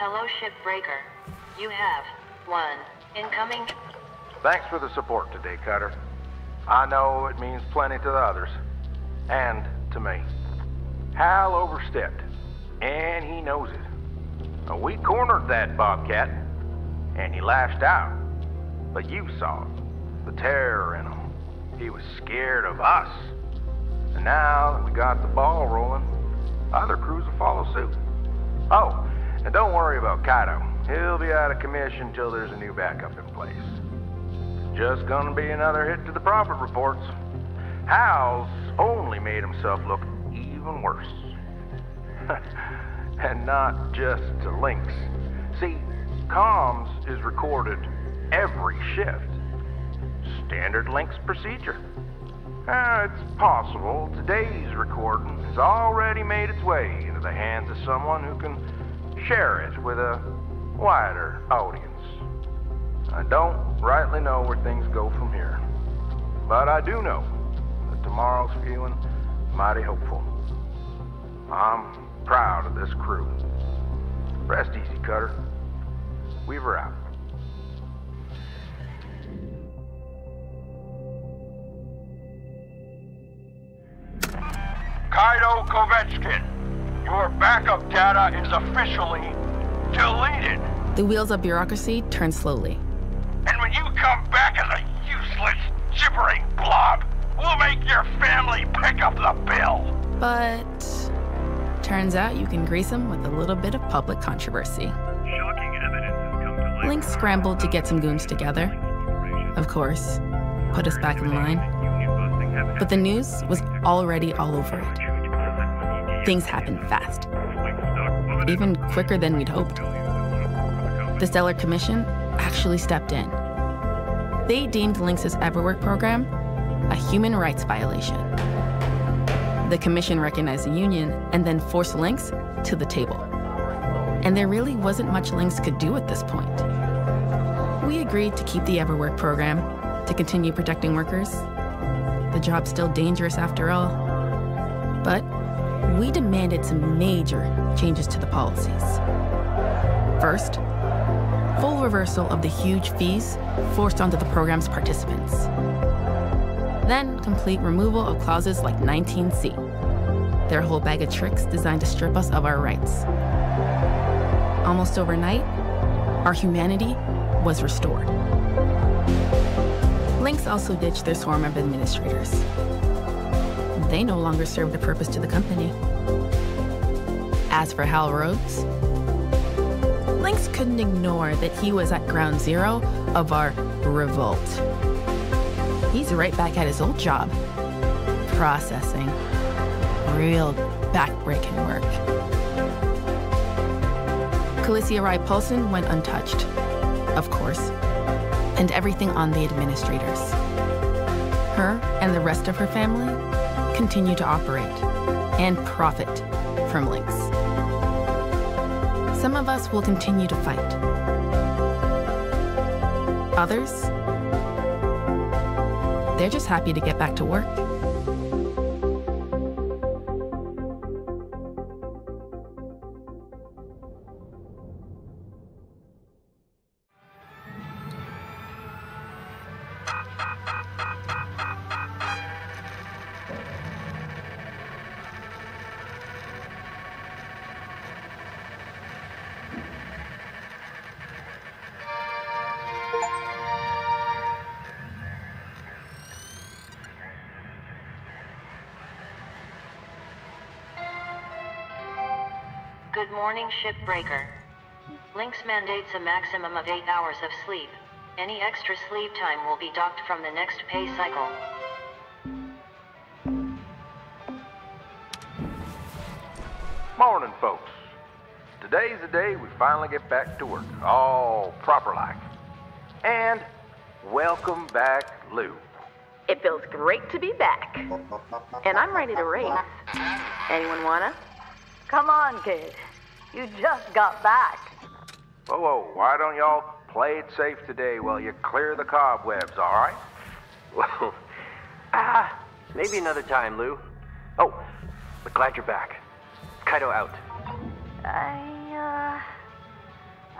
Hello, Shipbreaker. You have one incoming. Thanks for the support today, Cutter. I know it means plenty to the others. And to me. Hal overstepped, and he knows it. We cornered that Bobcat, and he lashed out. But you saw it, the terror in him. He was scared of us. And now that we got the ball rolling, other crews will follow suit. Oh, and don't worry about Kaito. He'll be out of commission till there's a new backup in place. Just gonna be another hit to the profit reports. Hal's only made himself look even worse. And not just to Lynx. See, comms is recorded every shift. Standard Lynx procedure. It's possible today's recording has already made its way into the hands of someone who can share it with a wider audience. I don't rightly know where things go from here, but I do know that tomorrow's feeling mighty hopeful. I'm proud of this crew. Rest easy, Cutter. Weaver out. Kaido Kovetskin, your backup data is officially deleted. The wheels of bureaucracy turn slowly. And when you come back as a useless, gibbering blob, we'll make your family pick up the bill. But turns out you can grease them with a little bit of public controversy. Shocking evidence has come to light. Lynx scrambled to get some goons together. Of course, put us back in line. But the news was already all over it. Things happened fast. Even quicker than we'd hoped. The Stellar Commission actually stepped in. They deemed Lynx's Everwork program a human rights violation. The Commission recognized the union and then forced Lynx to the table. And there really wasn't much Lynx could do at this point. We agreed to keep the Everwork program, to continue protecting workers. The job's still dangerous after all. But we demanded some major changes to the policies. First, full reversal of the huge fees forced onto the program's participants. Then, complete removal of clauses like 19C. Their whole bag of tricks designed to strip us of our rights. Almost overnight, our humanity was restored. Lynx also ditched their swarm of administrators. They no longer served a purpose to the company. As for Hal Rhodes, Lynx couldn't ignore that he was at ground zero of our revolt. He's right back at his old job, processing real back-breaking work. Calicia Rai-Paulson went untouched, of course, and everything on the administrators. Her and the rest of her family continue to operate and profit from Lynx. Some of us will continue to fight. Others, they're just happy to get back to work. Good morning, Shipbreaker. Lynx mandates a maximum of 8 hours of sleep. Any extra sleep time will be docked from the next pay cycle. Morning, folks. Today's the day we finally get back to work, all proper like. And welcome back, Lou. It feels great to be back. And I'm ready to race. Anyone wanna? Come on, kid. You just got back. Whoa, why don't y'all play it safe today while you clear the cobwebs, all right? Well, maybe another time, Lou. Oh, but glad you're back. Kaido out.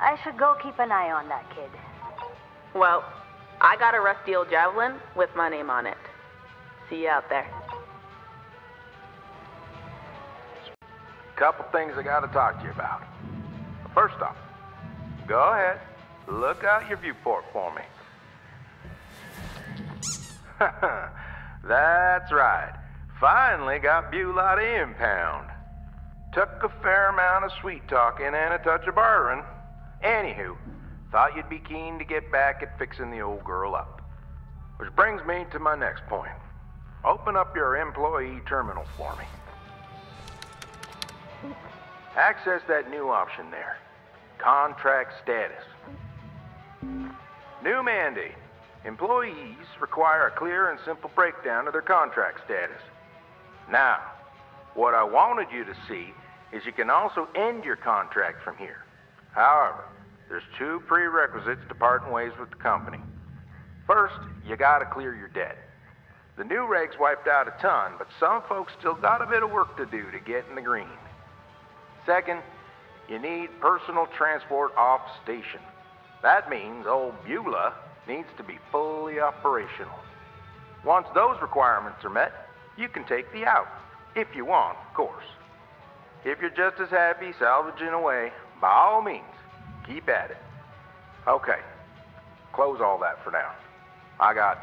I should go keep an eye on that kid. Well, I got a rusty old javelin with my name on it. See you out there. Couple things I gotta talk to you about. First off, go ahead, look out your viewport for me. That's right. Finally got Beulah out of impound. Took a fair amount of sweet talking and a touch of bartering. Anywho, thought you'd be keen to get back at fixing the old girl up. Which brings me to my next point. Open up your employee terminal for me. Access that new option there. Contract status. New mandate. Employees require a clear and simple breakdown of their contract status. Now, what I wanted you to see is you can also end your contract from here. However, there's two prerequisites to parting ways with the company. First, you gotta clear your debt. The new regs wiped out a ton, but some folks still got a bit of work to do to get in the green. Second, you need personal transport off station. That means old Beulah needs to be fully operational. Once those requirements are met, you can take the out, if you want, of course. If you're just as happy salvaging away, by all means, keep at it. Okay, close all that for now. I got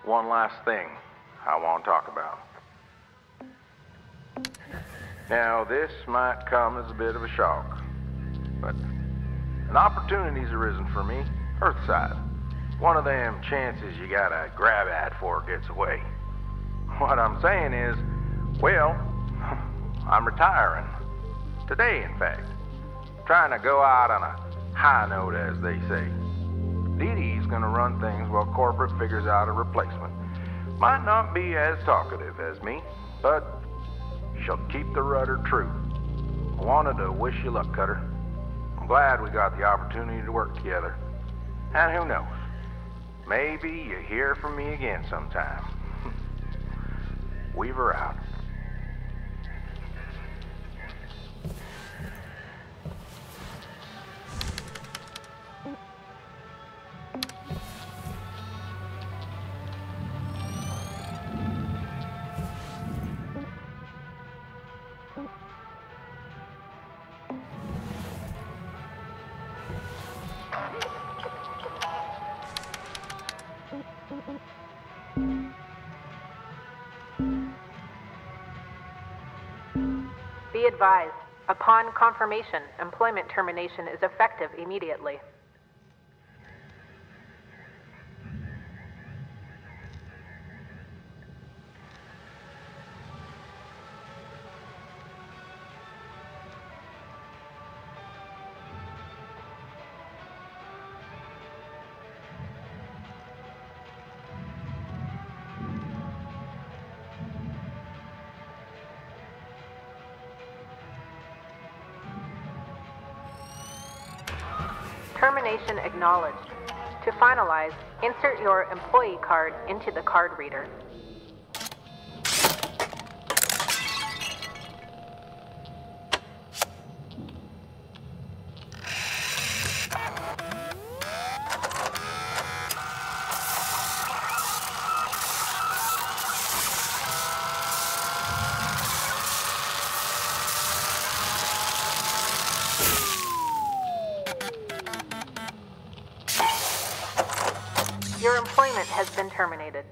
one last thing I want to talk about. Now, this might come as a bit of a shock, but an opportunity's arisen for me, Earthside. One of them chances you gotta grab at before it gets away. What I'm saying is, well, I'm retiring. Today, in fact. Trying to go out on a high note, as they say. Dee Dee's gonna run things while corporate figures out a replacement. Might not be as talkative as me, but she'll keep the rudder true. I wanted to wish you luck, Cutter. I'm glad we got the opportunity to work together. And who knows? Maybe you hear from me again sometime. Weaver out. Be advised, upon confirmation, employment termination is effective immediately. Termination acknowledged. To finalize, insert your employee card into the card reader. Your employment has been terminated.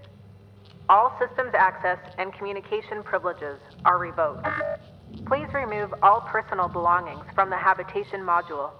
All systems access and communication privileges are revoked. Please remove all personal belongings from the habitation module.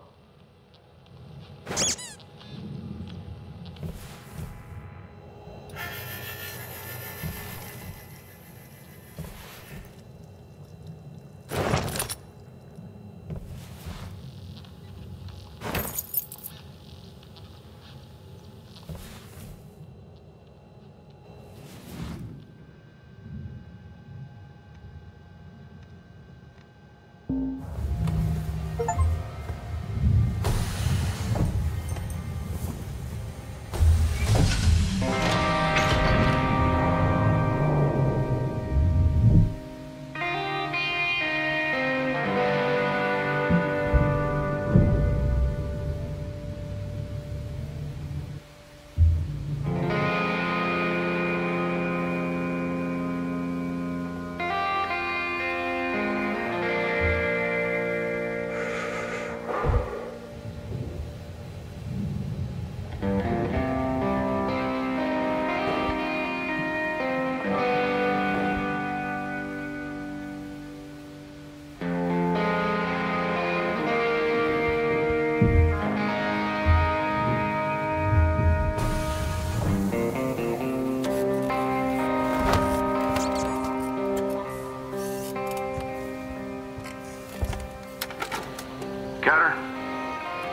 Cutter,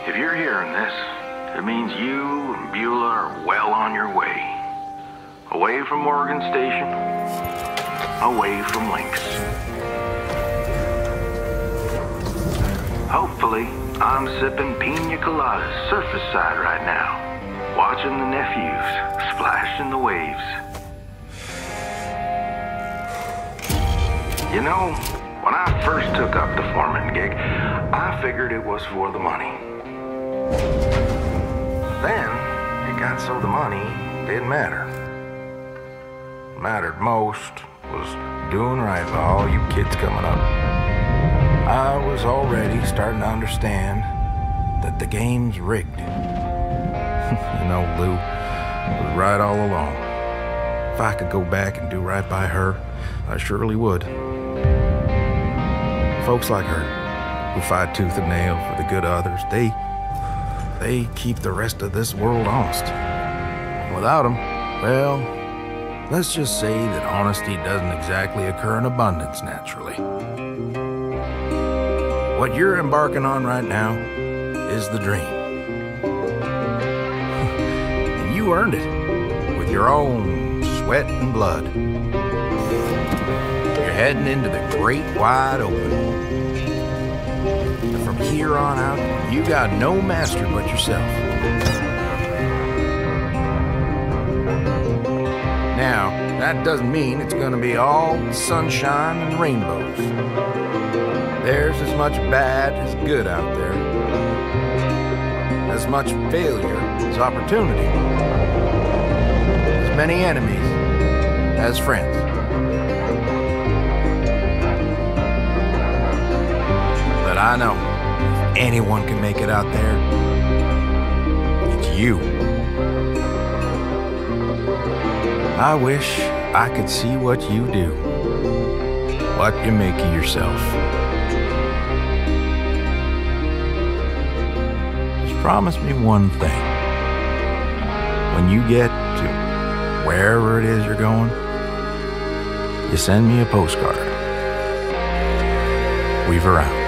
if you're hearing this, it means you and Beulah are well on your way. Away from Morgan Station, away from Lynx. Hopefully, I'm sipping pina coladas surface side right now, watching the nephews splash in the waves. You know, when I first took up the foreman gig, I figured it was for the money. Then, it got so the money didn't matter. What mattered most was doing right by all you kids coming up. I was already starting to understand that the game's rigged. You know, Lou was right all along. If I could go back and do right by her, I surely would. Folks like her, who fight tooth and nail for the good of others, they keep the rest of this world honest. Without them, well, let's just say that honesty doesn't exactly occur in abundance naturally. What you're embarking on right now is the dream. And you earned it with your own sweat and blood. You're heading into the great wide open. And from here on out, you got no master but yourself. Now, that doesn't mean it's gonna be all sunshine and rainbows. There's as much bad as good out there. As much failure as opportunity. As many enemies as friends. But I know if anyone can make it out there, it's you. I wish I could see what you do. What you make of yourself. Promise me one thing. When you get to wherever it is you're going, you send me a postcard. Weaver out.